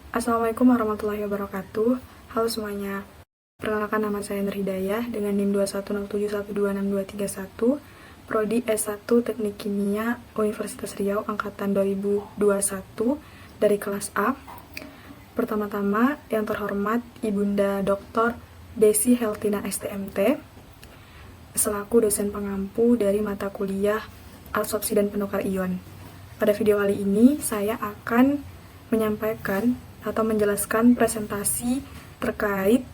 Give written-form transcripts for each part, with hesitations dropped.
Assalamualaikum warahmatullahi wabarakatuh. Halo semuanya. Perkenalkan, nama saya Nur Hidayah dengan NIM 21071262231, Prodi S1 Teknik Kimia Universitas Riau angkatan 2021 dari kelas A. Pertama-tama, yang terhormat Ibunda Dr. Desi Heltina STMT selaku dosen pengampu dari mata kuliah Absorpsi dan Penukar Ion. Pada video kali ini, saya akan menyampaikan atau menjelaskan presentasi terkait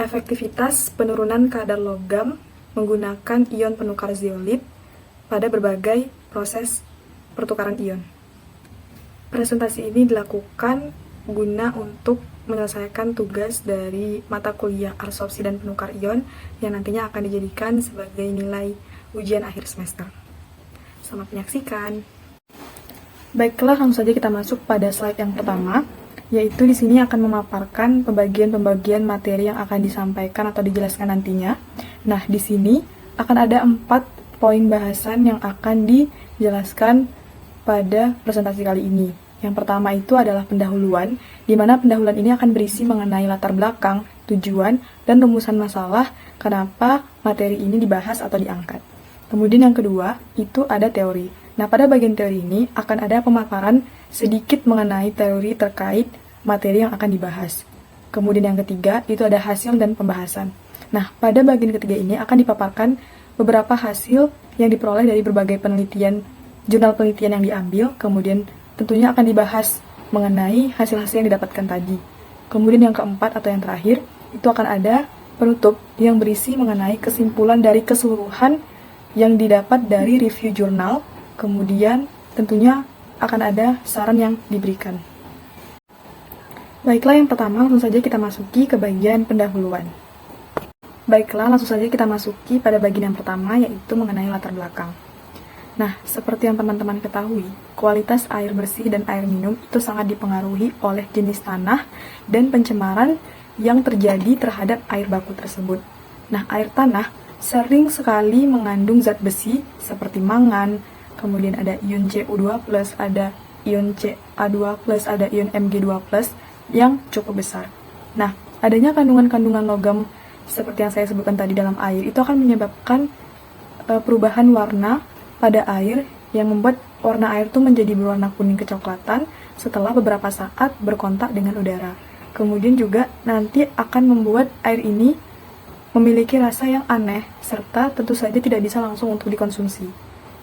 efektivitas penurunan kadar logam menggunakan ion penukar zeolit pada berbagai proses pertukaran ion. Presentasi ini dilakukan guna untuk menyelesaikan tugas dari mata kuliah absorpsi dan penukar ion yang nantinya akan dijadikan sebagai nilai ujian akhir semester. Selamat menyaksikan. Baiklah, langsung saja kita masuk pada slide yang pertama, yaitu di sini akan memaparkan pembagian-pembagian materi yang akan disampaikan atau dijelaskan nantinya. Nah, di sini akan ada 4 poin bahasan yang akan dijelaskan pada presentasi kali ini. Yang pertama itu adalah pendahuluan, di mana pendahuluan ini akan berisi mengenai latar belakang, tujuan, dan rumusan masalah kenapa materi ini dibahas atau diangkat. Kemudian yang kedua, itu ada teori. Nah, pada bagian teori ini akan ada pemaparan sedikit mengenai teori terkait materi yang akan dibahas. Kemudian yang ketiga, itu ada hasil dan pembahasan. Nah, pada bagian ketiga ini akan dipaparkan beberapa hasil yang diperoleh dari berbagai penelitian, jurnal penelitian yang diambil, kemudian tentunya akan dibahas mengenai hasil-hasil yang didapatkan tadi. Kemudian yang keempat atau yang terakhir, itu akan ada penutup yang berisi mengenai kesimpulan dari keseluruhan yang didapat dari review jurnal, kemudian tentunya akan ada saran yang diberikan. Baiklah, yang pertama langsung saja kita masuki ke bagian pendahuluan. Baiklah, langsung saja kita masuki pada bagian yang pertama, yaitu mengenai latar belakang. Nah, seperti yang teman-teman ketahui, kualitas air bersih dan air minum itu sangat dipengaruhi oleh jenis tanah dan pencemaran yang terjadi terhadap air baku tersebut. Nah, air tanah sering sekali mengandung zat besi seperti mangan, kemudian ada ion Cu2+, ada ion Ca2+, ada ion Mg2+, yang cukup besar. Nah, adanya kandungan-kandungan logam seperti yang saya sebutkan tadi dalam air itu akan menyebabkan perubahan warna pada air yang membuat warna air itu menjadi berwarna kuning kecoklatan setelah beberapa saat berkontak dengan udara. Kemudian juga nanti akan membuat air ini memiliki rasa yang aneh serta tentu saja tidak bisa langsung untuk dikonsumsi.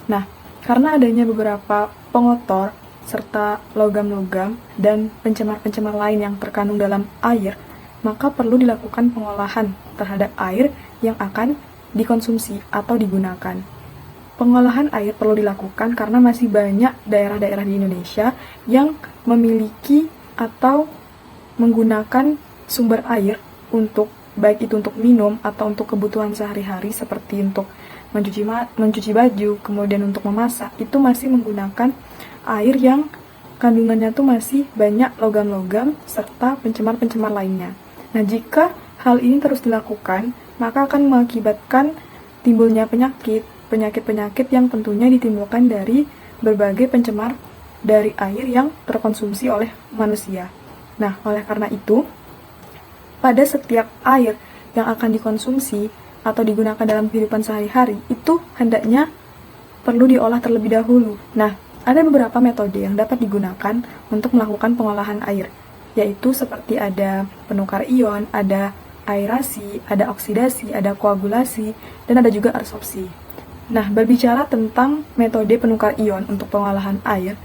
Nah, karena adanya beberapa pengotor serta logam-logam dan pencemar-pencemar lain yang terkandung dalam air, maka perlu dilakukan pengolahan terhadap air yang akan dikonsumsi atau digunakan. Pengolahan air perlu dilakukan karena masih banyak daerah-daerah di Indonesia yang memiliki atau menggunakan sumber air untuk baik itu untuk minum atau untuk kebutuhan sehari-hari seperti untuk mencuci baju, kemudian untuk memasak, itu masih menggunakan air yang kandungannya tuh masih banyak logam-logam serta pencemar-pencemar lainnya. Nah, jika hal ini terus dilakukan, maka akan mengakibatkan timbulnya penyakit-penyakit yang tentunya ditimbulkan dari berbagai pencemar dari air yang terkonsumsi oleh manusia. Nah, oleh karena itu, pada setiap air yang akan dikonsumsi atau digunakan dalam kehidupan sehari-hari, itu hendaknya perlu diolah terlebih dahulu. Nah, ada beberapa metode yang dapat digunakan untuk melakukan pengolahan air, yaitu seperti ada penukar ion, ada aerasi, ada oksidasi, ada koagulasi, dan ada juga absorpsi. Nah, berbicara tentang metode penukar ion untuk pengolahan air,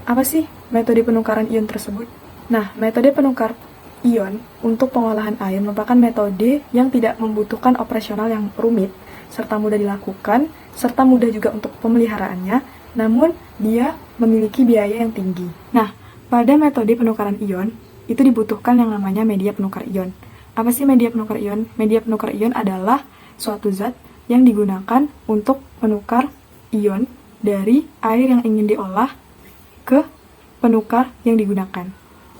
apa sih metode penukaran ion tersebut? Nah, metode penukar ion untuk pengolahan air merupakan metode yang tidak membutuhkan operasional yang rumit, serta mudah dilakukan, serta mudah juga untuk pemeliharaannya, namun dia memiliki biaya yang tinggi. Nah, pada metode penukaran ion, itu dibutuhkan yang namanya media penukar ion. Apa sih media penukar ion? Media penukar ion adalah suatu zat yang digunakan untuk menukar ion dari air yang ingin diolah ke penukar yang digunakan.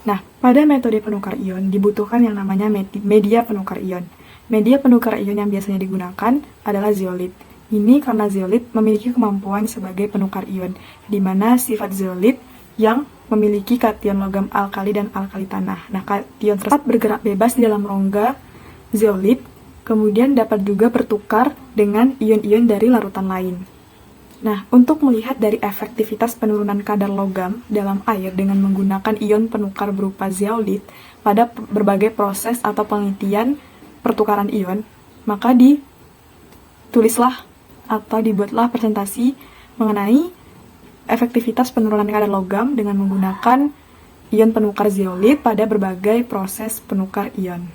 Nah, pada metode penukar ion dibutuhkan yang namanya media penukar ion. Media penukar ion yang biasanya digunakan adalah zeolit. Ini karena zeolit memiliki kemampuan sebagai penukar ion, di mana sifat zeolit yang memiliki kation logam alkali dan alkali tanah. Nah, kation tersebut bergerak bebas di dalam rongga zeolit, kemudian dapat juga bertukar dengan ion-ion dari larutan lain. Nah, untuk melihat dari efektivitas penurunan kadar logam dalam air dengan menggunakan ion penukar berupa zeolit pada berbagai proses atau penelitian pertukaran ion, maka ditulislah atau dibuatlah presentasi mengenai efektivitas penurunan kadar logam dengan menggunakan ion penukar zeolit pada berbagai proses penukar ion.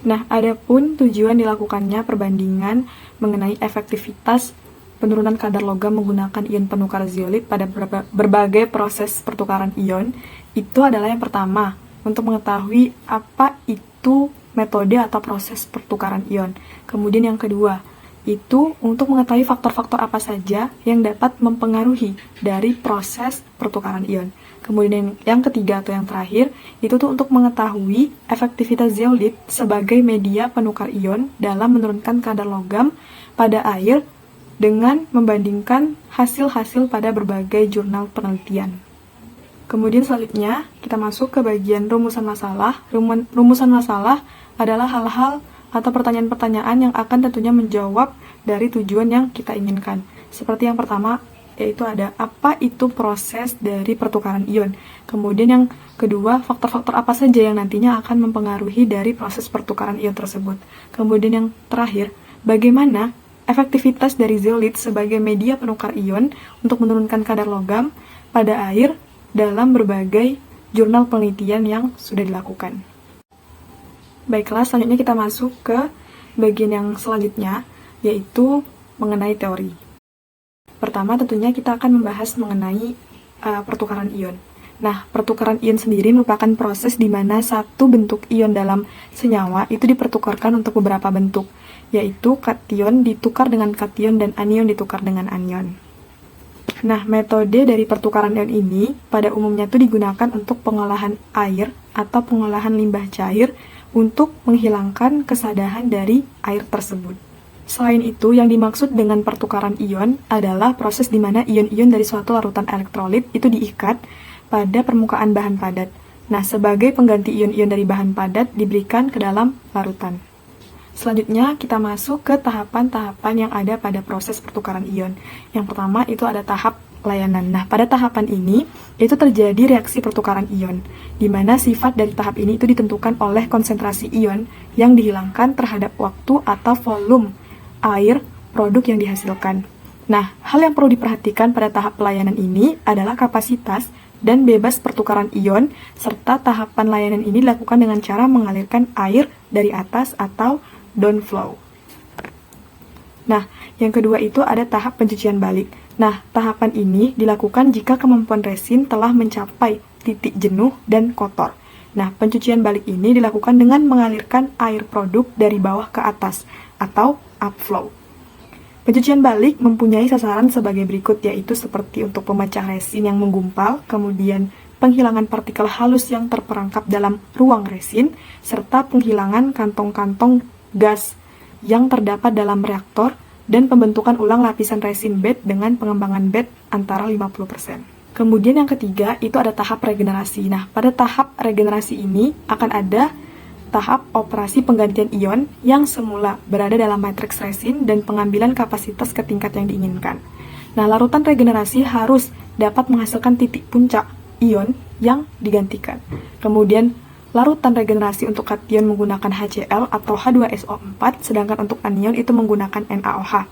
Nah, adapun tujuan dilakukannya perbandingan mengenai efektivitas penurunan kadar logam menggunakan ion penukar zeolit pada berbagai proses pertukaran ion, itu adalah yang pertama, untuk mengetahui apa itu metode atau proses pertukaran ion. Kemudian yang kedua, itu untuk mengetahui faktor-faktor apa saja yang dapat mempengaruhi dari proses pertukaran ion. Kemudian yang ketiga atau yang terakhir, itu tuh untuk mengetahui efektivitas zeolit sebagai media penukar ion dalam menurunkan kadar logam pada air dengan membandingkan hasil-hasil pada berbagai jurnal penelitian. Kemudian selanjutnya, kita masuk ke bagian rumusan masalah. Rumusan masalah adalah hal-hal atau pertanyaan-pertanyaan yang akan tentunya menjawab dari tujuan yang kita inginkan. Seperti yang pertama, yaitu ada apa itu proses dari pertukaran ion. Kemudian yang kedua, faktor-faktor apa saja yang nantinya akan mempengaruhi dari proses pertukaran ion tersebut. Kemudian yang terakhir, bagaimana efektivitas dari zeolit sebagai media penukar ion untuk menurunkan kadar logam pada air dalam berbagai jurnal penelitian yang sudah dilakukan. Baiklah, selanjutnya kita masuk ke bagian yang selanjutnya, yaitu mengenai teori. Pertama, tentunya kita akan membahas mengenai pertukaran ion. Nah, pertukaran ion sendiri merupakan proses di mana satu bentuk ion dalam senyawa itu dipertukarkan untuk beberapa bentuk, yaitu kation ditukar dengan kation dan anion ditukar dengan anion. Nah, metode dari pertukaran ion ini pada umumnya itu digunakan untuk pengolahan air atau pengolahan limbah cair untuk menghilangkan kesadahan dari air tersebut. Selain itu, yang dimaksud dengan pertukaran ion adalah proses di mana ion-ion dari suatu larutan elektrolit itu diikat pada permukaan bahan padat. Nah, sebagai pengganti ion-ion dari bahan padat diberikan ke dalam larutan. Selanjutnya, kita masuk ke tahapan-tahapan yang ada pada proses pertukaran ion. Yang pertama, itu ada tahap layanan. Nah, pada tahapan ini, itu terjadi reaksi pertukaran ion, di mana sifat dari tahap ini itu ditentukan oleh konsentrasi ion yang dihilangkan terhadap waktu atau volume air produk yang dihasilkan. Nah, hal yang perlu diperhatikan pada tahap pelayanan ini adalah kapasitas dan bebas pertukaran ion, serta tahapan layanan ini dilakukan dengan cara mengalirkan air dari atas atau downflow. Nah, yang kedua itu ada tahap pencucian balik. Nah, tahapan ini dilakukan jika kemampuan resin telah mencapai titik jenuh dan kotor. Nah, pencucian balik ini dilakukan dengan mengalirkan air produk dari bawah ke atas atau upflow. Pencucian balik mempunyai sasaran sebagai berikut, yaitu seperti untuk pemecah resin yang menggumpal, kemudian penghilangan partikel halus yang terperangkap dalam ruang resin, serta penghilangan kantong-kantong gas yang terdapat dalam reaktor, dan pembentukan ulang lapisan resin bed dengan pengembangan bed antara 50%. Kemudian yang ketiga, itu ada tahap regenerasi. Nah, pada tahap regenerasi ini akan ada tahap operasi penggantian ion yang semula berada dalam matriks resin dan pengambilan kapasitas ke tingkat yang diinginkan. Nah, larutan regenerasi harus dapat menghasilkan titik puncak ion yang digantikan. Kemudian, larutan regenerasi untuk kation menggunakan HCl atau H2SO4, sedangkan untuk anion itu menggunakan NaOH.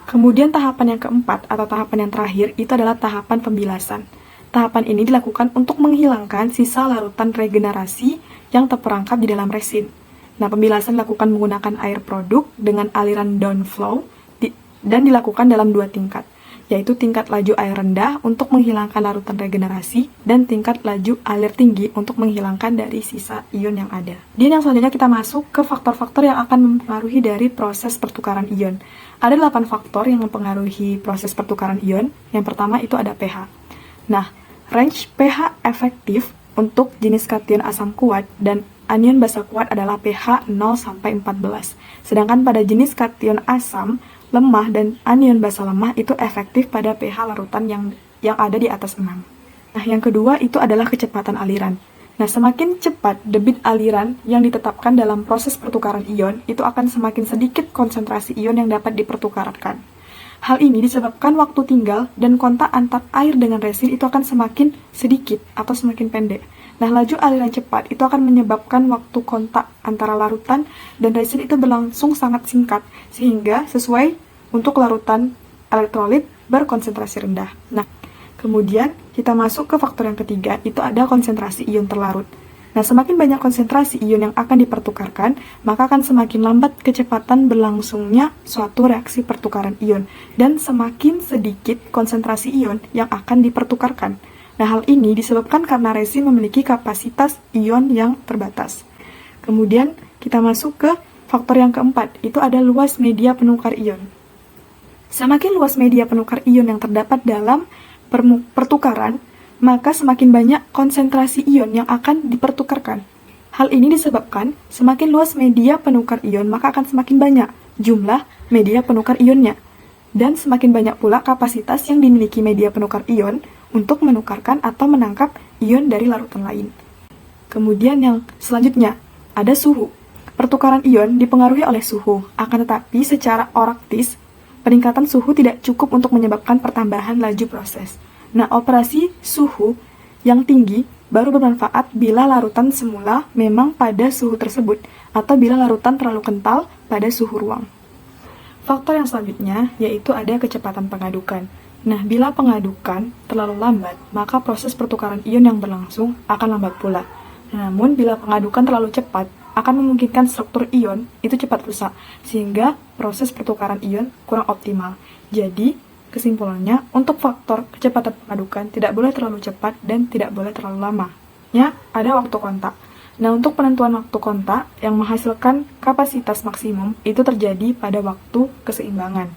Kemudian tahapan yang keempat atau tahapan yang terakhir itu adalah tahapan pembilasan. Tahapan ini dilakukan untuk menghilangkan sisa larutan regenerasi yang terperangkap di dalam resin. Nah, pembilasan dilakukan menggunakan air produk dengan aliran downflow dan dilakukan dalam dua tingkat, yaitu tingkat laju air rendah untuk menghilangkan larutan regenerasi dan tingkat laju air tinggi untuk menghilangkan dari sisa ion yang ada. Dan yang selanjutnya kita masuk ke faktor-faktor yang akan mempengaruhi dari proses pertukaran ion. Ada 8 faktor yang mempengaruhi proses pertukaran ion. Yang pertama itu ada pH. Nah, range pH efektif untuk jenis kation asam kuat dan anion basa kuat adalah pH 0-14. Sedangkan pada jenis kation asam lemah dan anion basa lemah itu efektif pada pH larutan yang ada di atas 6. Nah, yang kedua itu adalah kecepatan aliran. Nah, semakin cepat debit aliran yang ditetapkan dalam proses pertukaran ion, itu akan semakin sedikit konsentrasi ion yang dapat dipertukarkan. Hal ini disebabkan waktu tinggal dan kontak antar air dengan resin itu akan semakin sedikit atau semakin pendek. Nah, laju aliran cepat itu akan menyebabkan waktu kontak antara larutan dan resin itu berlangsung sangat singkat, sehingga sesuai untuk larutan elektrolit berkonsentrasi rendah. Nah, kemudian kita masuk ke faktor yang ketiga, itu ada konsentrasi ion terlarut. Nah, semakin banyak konsentrasi ion yang akan dipertukarkan, maka akan semakin lambat kecepatan berlangsungnya suatu reaksi pertukaran ion, dan semakin sedikit konsentrasi ion yang akan dipertukarkan. Nah, hal ini disebabkan karena resin memiliki kapasitas ion yang terbatas. Kemudian, kita masuk ke faktor yang keempat, itu ada luas media penukar ion. Semakin luas media penukar ion yang terdapat dalam pertukaran, maka semakin banyak konsentrasi ion yang akan dipertukarkan. Hal ini disebabkan semakin luas media penukar ion, maka akan semakin banyak jumlah media penukar ionnya. Dan semakin banyak pula kapasitas yang dimiliki media penukar ion untuk menukarkan atau menangkap ion dari larutan lain. Kemudian yang selanjutnya, ada suhu. Pertukaran ion dipengaruhi oleh suhu, akan tetapi secara oraktis, peningkatan suhu tidak cukup untuk menyebabkan pertambahan laju proses. Nah, operasi suhu yang tinggi baru bermanfaat bila larutan semula memang pada suhu tersebut, atau bila larutan terlalu kental pada suhu ruang. Faktor yang selanjutnya yaitu ada kecepatan pengadukan. Nah, bila pengadukan terlalu lambat, maka proses pertukaran ion yang berlangsung akan lambat pula. Namun, bila pengadukan terlalu cepat, akan memungkinkan struktur ion itu cepat rusak, sehingga proses pertukaran ion kurang optimal. Jadi, kesimpulannya, untuk faktor kecepatan pengadukan tidak boleh terlalu cepat dan tidak boleh terlalu lama. Ya, ada waktu kontak. Nah, untuk penentuan waktu kontak yang menghasilkan kapasitas maksimum itu terjadi pada waktu keseimbangan.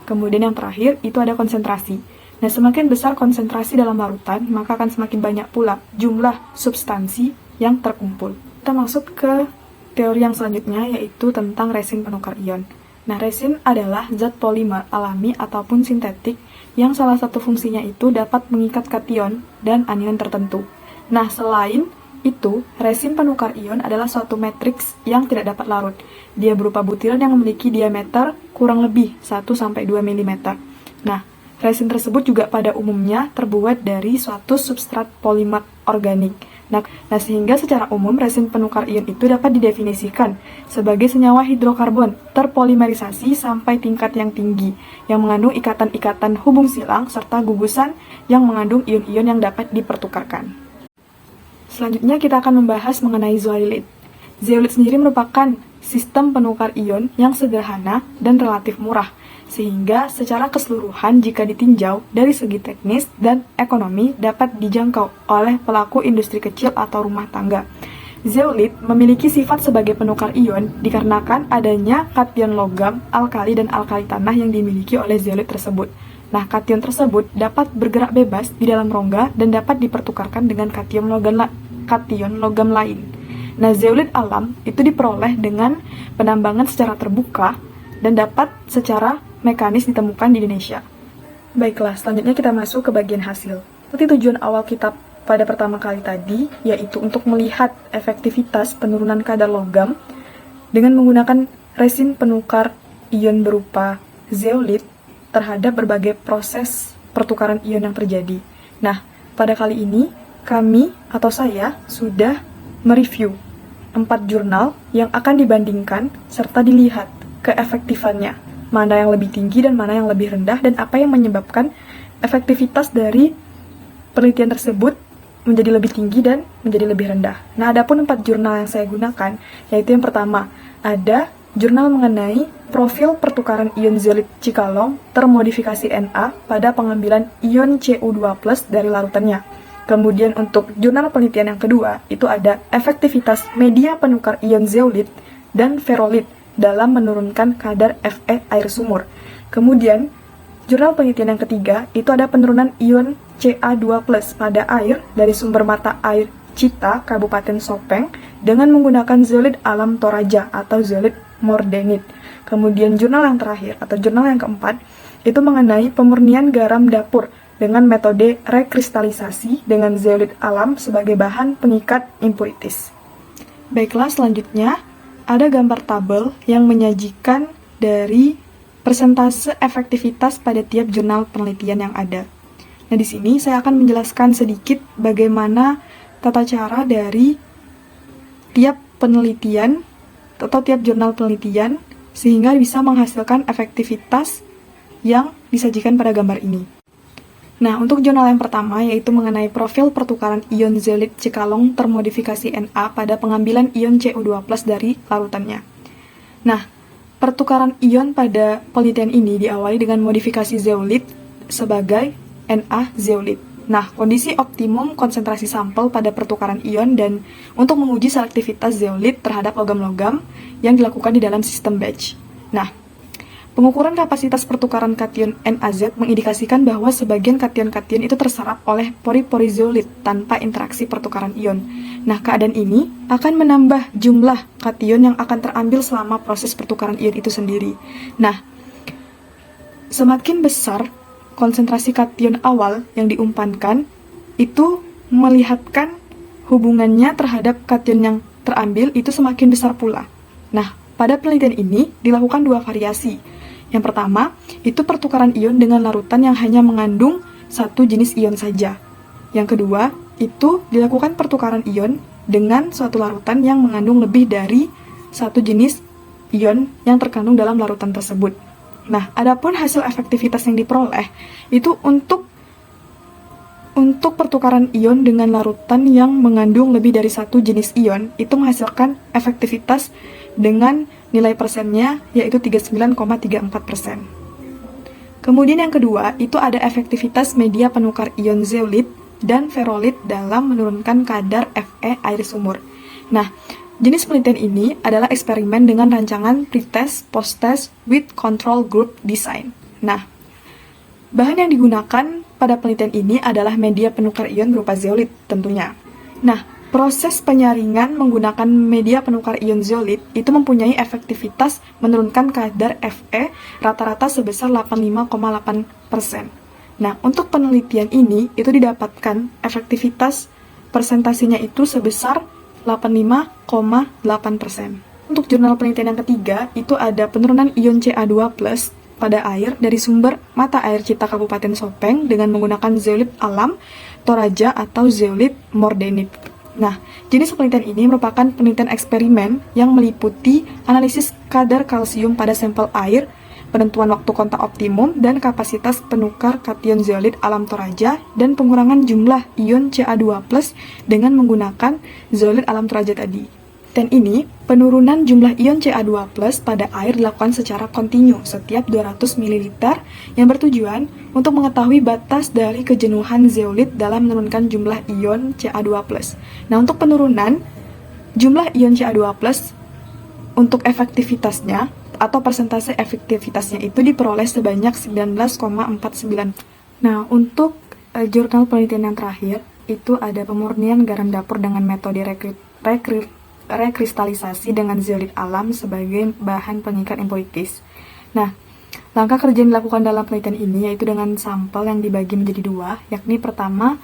Kemudian yang terakhir itu ada konsentrasi. Nah, semakin besar konsentrasi dalam larutan, maka akan semakin banyak pula jumlah substansi yang terkumpul. Kita masuk ke teori yang selanjutnya, yaitu tentang resin penukar ion. Nah, resin adalah zat polimer alami ataupun sintetik yang salah satu fungsinya itu dapat mengikat kation dan anion tertentu. Nah, selain itu, resin penukar ion adalah suatu matriks yang tidak dapat larut. Dia berupa butiran yang memiliki diameter kurang lebih 1-2 mm. Nah, resin tersebut juga pada umumnya terbuat dari suatu substrat polimer organik. Nah, sehingga secara umum resin penukar ion itu dapat didefinisikan sebagai senyawa hidrokarbon terpolimerisasi sampai tingkat yang tinggi, yang mengandung ikatan-ikatan hubung silang serta gugusan yang mengandung ion-ion yang dapat dipertukarkan. Selanjutnya kita akan membahas mengenai zeolit. Zeolit sendiri merupakan sistem penukar ion yang sederhana dan relatif murah, sehingga secara keseluruhan jika ditinjau dari segi teknis dan ekonomi dapat dijangkau oleh pelaku industri kecil atau rumah tangga. Zeolit memiliki sifat sebagai penukar ion dikarenakan adanya kation logam, alkali, dan alkali tanah yang dimiliki oleh zeolit tersebut. Nah, kation tersebut dapat bergerak bebas di dalam rongga dan dapat dipertukarkan dengan kation logam lain. Nah, zeolit alam itu diperoleh dengan penambangan secara terbuka dan dapat secara mekanis ditemukan di Indonesia. Baiklah, selanjutnya kita masuk ke bagian hasil. Seperti tujuan awal kita pada pertama kali tadi, yaitu untuk melihat efektivitas penurunan kadar logam dengan menggunakan resin penukar ion berupa zeolit terhadap berbagai proses pertukaran ion yang terjadi. Nah, pada kali ini, kami atau saya sudah mereview 4 jurnal yang akan dibandingkan serta dilihat keefektifannya, mana yang lebih tinggi dan mana yang lebih rendah, dan apa yang menyebabkan efektivitas dari penelitian tersebut menjadi lebih tinggi dan menjadi lebih rendah. Nah, adapun 4 jurnal yang saya gunakan, yaitu yang pertama, ada jurnal mengenai profil pertukaran ion zeolit Cikalong termodifikasi Na pada pengambilan ion Cu2+ dari larutannya. Kemudian untuk jurnal penelitian yang kedua, itu ada efektivitas media penukar ion zeolit dan ferolit dalam menurunkan kadar Fe air sumur. Kemudian, jurnal penelitian yang ketiga, itu ada penurunan ion Ca2+ pada air dari sumber mata air Cita, Kabupaten Sopeng, dengan menggunakan zeolit alam Toraja atau zeolit mordenit. Kemudian jurnal yang terakhir, atau jurnal yang keempat, itu mengenai pemurnian garam dapur dengan metode rekristalisasi dengan zeolit alam sebagai bahan pengikat impuritis. Baiklah, selanjutnya ada gambar tabel yang menyajikan dari persentase efektivitas pada tiap jurnal penelitian yang ada. Nah, di sini saya akan menjelaskan sedikit bagaimana tata cara dari tiap penelitian atau tiap jurnal penelitian sehingga bisa menghasilkan efektivitas yang disajikan pada gambar ini. Nah, untuk jurnal yang pertama yaitu mengenai profil pertukaran ion zeolit Cikalong termodifikasi Na pada pengambilan ion Cu2+ dari larutannya. Nah, pertukaran ion pada penelitian ini diawali dengan modifikasi zeolit sebagai Na zeolit. Nah, kondisi optimum konsentrasi sampel pada pertukaran ion dan untuk menguji selektivitas zeolit terhadap logam-logam yang dilakukan di dalam sistem batch. Nah, pengukuran kapasitas pertukaran kation NaZ mengindikasikan bahwa sebagian kation-kation itu terserap oleh pori-pori zeolit tanpa interaksi pertukaran ion. Nah, keadaan ini akan menambah jumlah kation yang akan terambil selama proses pertukaran ion itu sendiri. Nah, semakin besar konsentrasi kation awal yang diumpankan, itu melihatkan hubungannya terhadap kation yang terambil itu semakin besar pula. Nah, pada penelitian ini dilakukan dua variasi. Yang pertama, itu pertukaran ion dengan larutan yang hanya mengandung satu jenis ion saja. Yang kedua, itu dilakukan pertukaran ion dengan suatu larutan yang mengandung lebih dari satu jenis ion yang terkandung dalam larutan tersebut. Nah, adapun hasil efektivitas yang diperoleh, itu untuk pertukaran ion dengan larutan yang mengandung lebih dari satu jenis ion, itu menghasilkan efektivitas dengan nilai persennya yaitu 39,34%. Kemudian yang kedua, itu ada efektivitas media penukar ion zeolit dan ferolit dalam menurunkan kadar Fe air sumur. Nah, jenis penelitian ini adalah eksperimen dengan rancangan pretest, post-test with control group design. Nah, bahan yang digunakan pada penelitian ini adalah media penukar ion berupa zeolit tentunya. Nah, proses penyaringan menggunakan media penukar ion zeolit itu mempunyai efektivitas menurunkan kadar Fe rata-rata sebesar 85,8%. Nah, untuk penelitian ini itu didapatkan efektivitas persentasenya itu sebesar 85,8%. Untuk jurnal penelitian yang ketiga, itu ada penurunan ion Ca2+ pada air dari sumber mata air Cita Kabupaten Sopeng dengan menggunakan zeolit alam, Toraja atau zeolit mordenit. Nah, jenis penelitian ini merupakan penelitian eksperimen yang meliputi analisis kadar kalsium pada sampel air, penentuan waktu kontak optimum, dan kapasitas penukar kation zeolit alam Toraja, dan pengurangan jumlah ion Ca2+ dengan menggunakan zeolit alam Toraja tadi. Dan ini, penurunan jumlah ion Ca2+ pada air dilakukan secara kontinu setiap 200 ml yang bertujuan untuk mengetahui batas dari kejenuhan zeolit dalam menurunkan jumlah ion Ca2+. Nah, untuk penurunan jumlah ion Ca2+ untuk efektivitasnya atau persentase efektivitasnya itu diperoleh sebanyak 19,49. Nah, untuk jurnal penelitian yang terakhir, itu ada pemurnian garam dapur dengan metode rekristalisasi dengan zeolit alam sebagai bahan pengikat impuritis. Nah, langkah kerja yang dilakukan dalam penelitian ini yaitu dengan sampel yang dibagi menjadi dua, yakni pertama,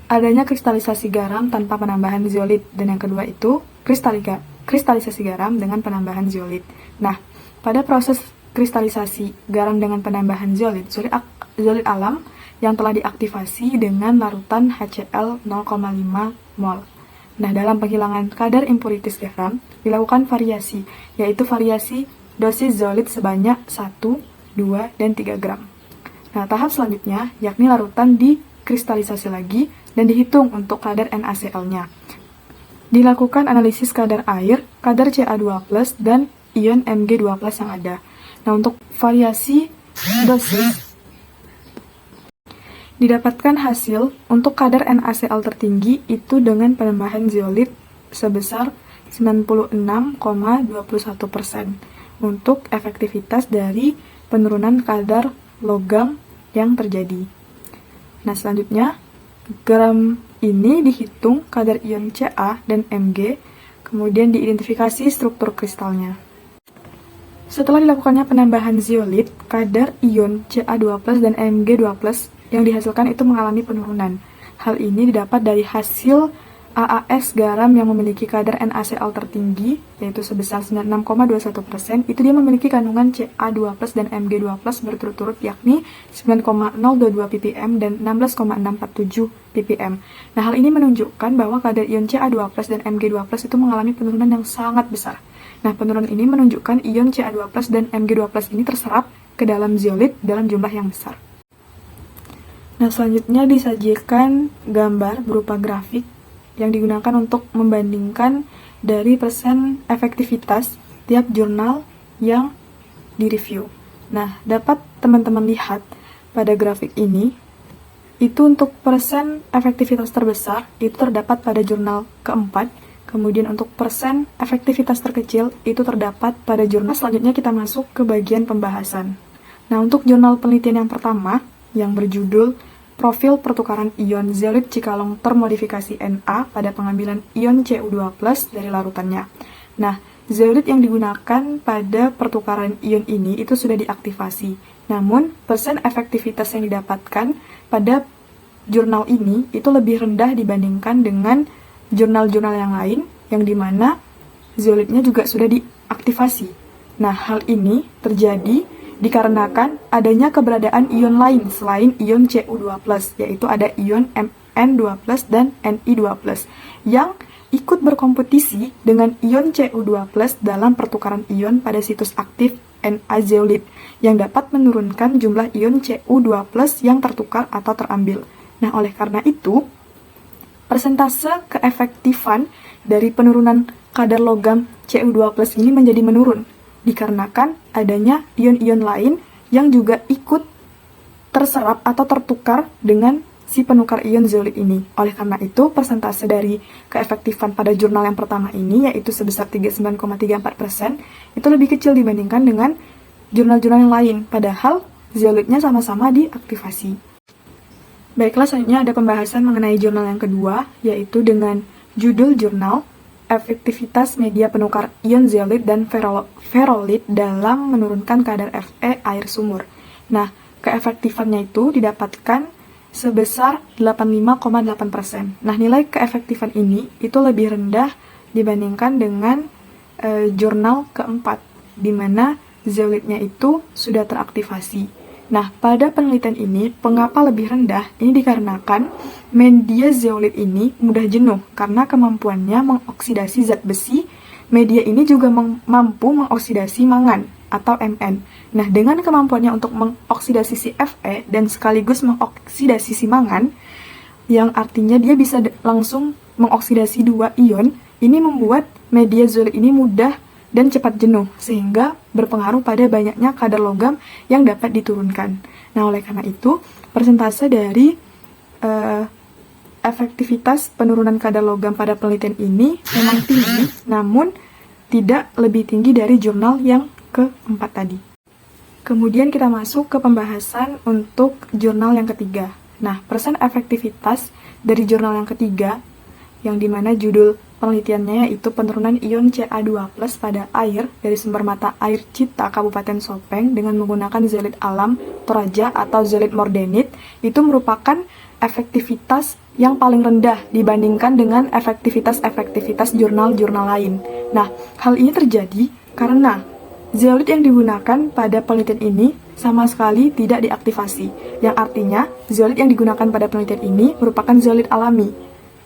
adanya kristalisasi garam tanpa penambahan zeolit, dan yang kedua itu kristalisasi garam dengan penambahan zeolit. Nah, pada proses kristalisasi garam dengan penambahan zeolit alam yang telah diaktifasi dengan larutan HCl 0,5 mol. Nah, dalam penghilangan kadar impuritis garam, dilakukan variasi, yaitu variasi dosis zeolit sebanyak 1, 2, dan 3 gram. Nah, tahap selanjutnya, yakni larutan dikristalisasi lagi dan dihitung untuk kadar NaCl-nya. Dilakukan analisis kadar air, kadar Ca2+, dan ion Mg2+ yang ada. Nah, untuk variasi dosis, didapatkan hasil untuk kadar NaCl tertinggi itu dengan penambahan zeolit sebesar 96,21% untuk efektivitas dari penurunan kadar logam yang terjadi. Nah, selanjutnya, garam ini dihitung kadar ion Ca dan Mg, kemudian diidentifikasi struktur kristalnya. Setelah dilakukannya penambahan zeolit, kadar ion Ca2+ dan Mg2+ yang dihasilkan itu mengalami penurunan. Hal ini didapat dari hasil AAS garam yang memiliki kadar NaCl tertinggi, yaitu sebesar 96,21%, itu dia memiliki kandungan Ca2+ dan Mg2+ berturut-turut, yakni 9,022 ppm dan 16,647 ppm. Nah, hal ini menunjukkan bahwa kadar ion Ca2+ dan Mg2+ itu mengalami penurunan yang sangat besar. Nah, penurunan ini menunjukkan ion Ca2+ dan Mg2+ ini terserap ke dalam zeolit dalam jumlah yang besar. Nah, selanjutnya disajikan gambar berupa grafik yang digunakan untuk membandingkan dari persen efektivitas tiap jurnal yang direview. Nah, dapat teman-teman lihat pada grafik ini, itu untuk persen efektivitas terbesar, itu terdapat pada jurnal keempat, kemudian untuk persen efektivitas terkecil, itu terdapat pada jurnal. Selanjutnya kita masuk ke bagian pembahasan. Nah, untuk jurnal penelitian yang pertama, yang berjudul Profil pertukaran ion zeolit Cikalong termodifikasi Na pada pengambilan ion Cu2+ dari larutannya. Nah, zeolit yang digunakan pada pertukaran ion ini itu sudah diaktifasi. Namun, persen efektivitas yang didapatkan pada jurnal ini itu lebih rendah dibandingkan dengan jurnal-jurnal yang lain, yang dimana zeolitnya juga sudah diaktifasi. Nah, hal ini terjadi dikarenakan adanya keberadaan ion lain selain ion Cu2+, yaitu ada ion Mn2+ dan Ni2+, yang ikut berkompetisi dengan ion Cu2+ dalam pertukaran ion pada situs aktif Na zeolit, yang dapat menurunkan jumlah ion Cu2+ yang tertukar atau terambil. Nah, oleh karena itu, persentase keefektifan dari penurunan kadar logam Cu2+ ini menjadi menurun, dikarenakan adanya ion-ion lain yang juga ikut terserap atau tertukar dengan si penukar ion zeolit ini. Oleh karena itu, persentase dari keefektifan pada jurnal yang pertama ini, yaitu sebesar 39,34%, itu lebih kecil dibandingkan dengan jurnal-jurnal yang lain, padahal zeolitnya sama-sama diaktifasi. Baiklah, selanjutnya ada pembahasan mengenai jurnal yang kedua, yaitu dengan judul jurnal Efektivitas media penukar ion zeolit dan ferolit dalam menurunkan kadar Fe air sumur. Nah, keefektifannya itu didapatkan sebesar 85,8%. Nah, nilai keefektifan ini itu lebih rendah dibandingkan dengan jurnal keempat, di mana zeolitnya itu sudah teraktivasi. Nah, pada penelitian ini, mengapa lebih rendah? Ini dikarenakan media zeolit ini mudah jenuh karena kemampuannya mengoksidasi zat besi. Media ini juga mampu mengoksidasi mangan atau Mn. Nah, dengan kemampuannya untuk mengoksidasi si Fe dan sekaligus mengoksidasi si mangan, yang artinya dia bisa langsung mengoksidasi dua ion, ini membuat media zeolit ini mudah dan cepat jenuh, sehingga berpengaruh pada banyaknya kadar logam yang dapat diturunkan. Nah, oleh karena itu, persentase dari efektivitas penurunan kadar logam pada penelitian ini memang tinggi, namun tidak lebih tinggi dari jurnal yang keempat tadi. Kemudian kita masuk ke pembahasan untuk jurnal yang ketiga. Nah, persen efektivitas dari jurnal yang ketiga, yang dimana judul penelitiannya yaitu penurunan ion Ca2+ pada air dari sumber mata air Cita Kabupaten Sopeng dengan menggunakan zeolit alam Toraja atau zeolit mordenit, itu merupakan efektivitas yang paling rendah dibandingkan dengan efektivitas jurnal-jurnal lain. Nah, hal ini terjadi karena zeolit yang digunakan pada penelitian ini sama sekali tidak diaktifasi, yang artinya zeolit yang digunakan pada penelitian ini merupakan zeolit alami.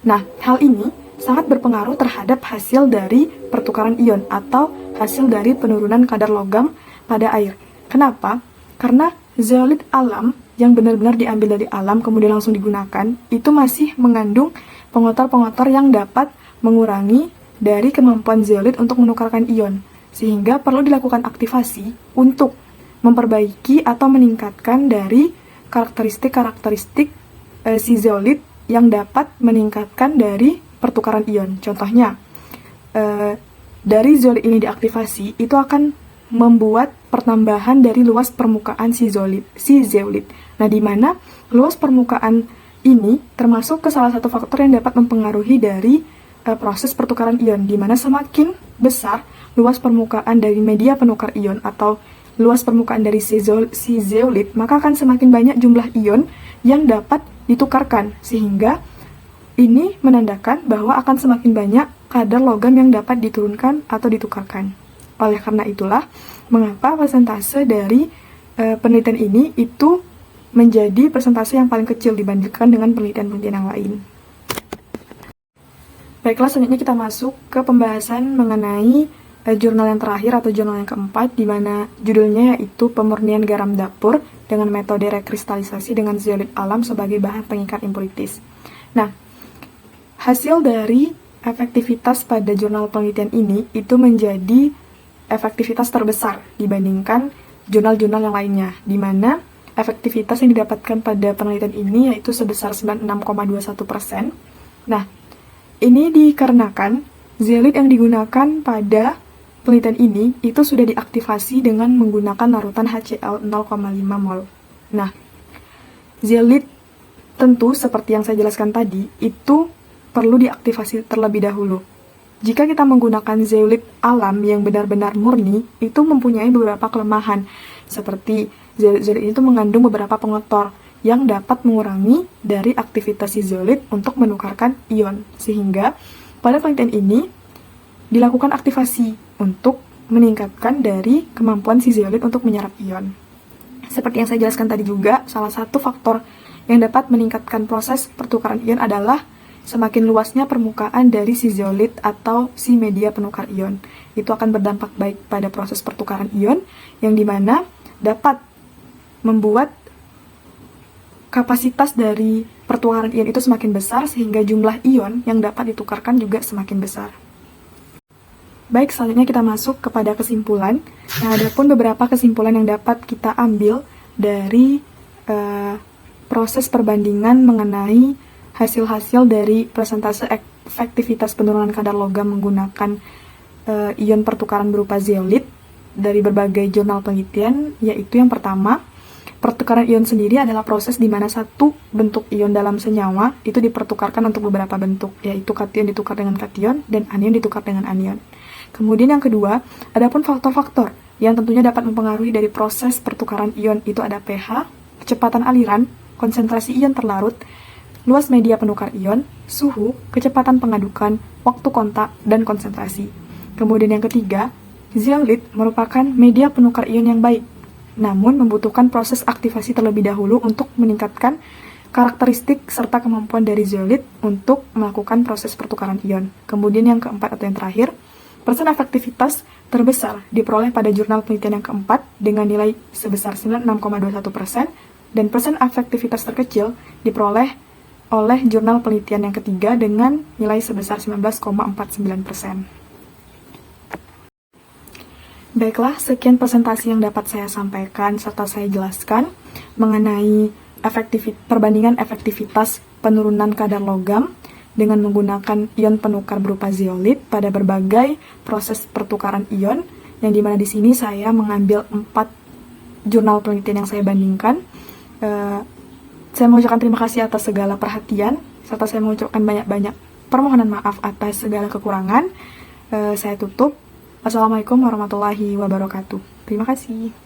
Nah, hal ini sangat berpengaruh terhadap hasil dari pertukaran ion atau hasil dari penurunan kadar logam pada air. Kenapa? Karena zeolit alam yang benar-benar diambil dari alam kemudian langsung digunakan, itu masih mengandung pengotor-pengotor yang dapat mengurangi dari kemampuan zeolit untuk menukarkan ion, sehingga perlu dilakukan aktivasi untuk memperbaiki atau meningkatkan dari karakteristik-karakteristik si zeolit yang dapat meningkatkan dari pertukaran ion. Contohnya, dari zeolit ini diaktifasi, itu akan membuat pertambahan dari luas permukaan si zeolit. Nah, di mana luas permukaan ini termasuk ke salah satu faktor yang dapat mempengaruhi dari proses pertukaran ion, di mana semakin besar luas permukaan dari media penukar ion atau luas permukaan dari si zeolit, maka akan semakin banyak jumlah ion yang dapat ditukarkan, sehingga ini menandakan bahwa akan semakin banyak kadar logam yang dapat diturunkan atau ditukarkan. Oleh karena itulah, mengapa persentase dari penelitian ini itu menjadi persentase yang paling kecil dibandingkan dengan penelitian-penelitian yang lain. Baiklah, selanjutnya kita masuk ke pembahasan mengenai jurnal yang terakhir atau jurnal yang keempat, di mana judulnya yaitu pemurnian garam dapur dengan metode rekristalisasi dengan zeolit alam sebagai bahan pengikat impuritis. Nah, hasil dari efektivitas pada jurnal penelitian ini itu menjadi efektivitas terbesar dibandingkan jurnal-jurnal yang lainnya, di mana efektivitas yang didapatkan pada penelitian ini yaitu sebesar 96,21%. Nah, ini dikarenakan zeolit yang digunakan pada penelitian ini itu sudah diaktifasi dengan menggunakan larutan HCl 0,5 mol. Nah, zeolit tentu seperti yang saya jelaskan tadi, itu perlu diaktifasi terlebih dahulu. Jika kita menggunakan zeolit alam yang benar-benar murni, itu mempunyai beberapa kelemahan, seperti zeolit itu mengandung beberapa pengotor yang dapat mengurangi dari aktivitas si zeolit untuk menukarkan ion, sehingga pada penelitian ini dilakukan aktivasi untuk meningkatkan dari kemampuan si zeolit untuk menyerap ion. Seperti yang saya jelaskan tadi juga, salah satu faktor yang dapat meningkatkan proses pertukaran ion adalah semakin luasnya permukaan dari si zeolit atau si media penukar ion. Itu akan berdampak baik pada proses pertukaran ion, yang dimana dapat membuat kapasitas dari pertukaran ion itu semakin besar, sehingga jumlah ion yang dapat ditukarkan juga semakin besar. Baik, selanjutnya kita masuk kepada kesimpulan. Nah, ada pun beberapa kesimpulan yang dapat kita ambil dari proses perbandingan mengenai hasil-hasil dari persentase efektivitas penurunan kadar logam menggunakan ion pertukaran berupa zeolit dari berbagai jurnal penelitian, yaitu yang pertama, pertukaran ion sendiri adalah proses di mana satu bentuk ion dalam senyawa itu dipertukarkan untuk beberapa bentuk, yaitu kation ditukar dengan kation dan anion ditukar dengan anion. Kemudian yang kedua, adapun faktor-faktor yang tentunya dapat mempengaruhi dari proses pertukaran ion itu ada pH, kecepatan aliran, konsentrasi ion terlarut, luas media penukar ion, suhu, kecepatan pengadukan, waktu kontak, dan konsentrasi. Kemudian yang ketiga, zeolit merupakan media penukar ion yang baik, namun membutuhkan proses aktivasi terlebih dahulu untuk meningkatkan karakteristik serta kemampuan dari zeolit untuk melakukan proses pertukaran ion. Kemudian yang keempat atau yang terakhir, persen efektivitas terbesar diperoleh pada jurnal penelitian yang keempat dengan nilai sebesar 96,21%, dan persen efektivitas terkecil diperoleh oleh jurnal penelitian yang ketiga dengan nilai sebesar 19,49%. Baiklah, sekian presentasi yang dapat saya sampaikan serta saya jelaskan mengenai perbandingan efektivitas penurunan kadar logam dengan menggunakan ion penukar berupa zeolit pada berbagai proses pertukaran ion, yang dimana di sini saya mengambil 4 jurnal penelitian yang saya bandingkan. Saya mengucapkan terima kasih atas segala perhatian, serta saya mengucapkan banyak-banyak permohonan maaf atas segala kekurangan. Saya tutup. Assalamualaikum warahmatullahi wabarakatuh. Terima kasih.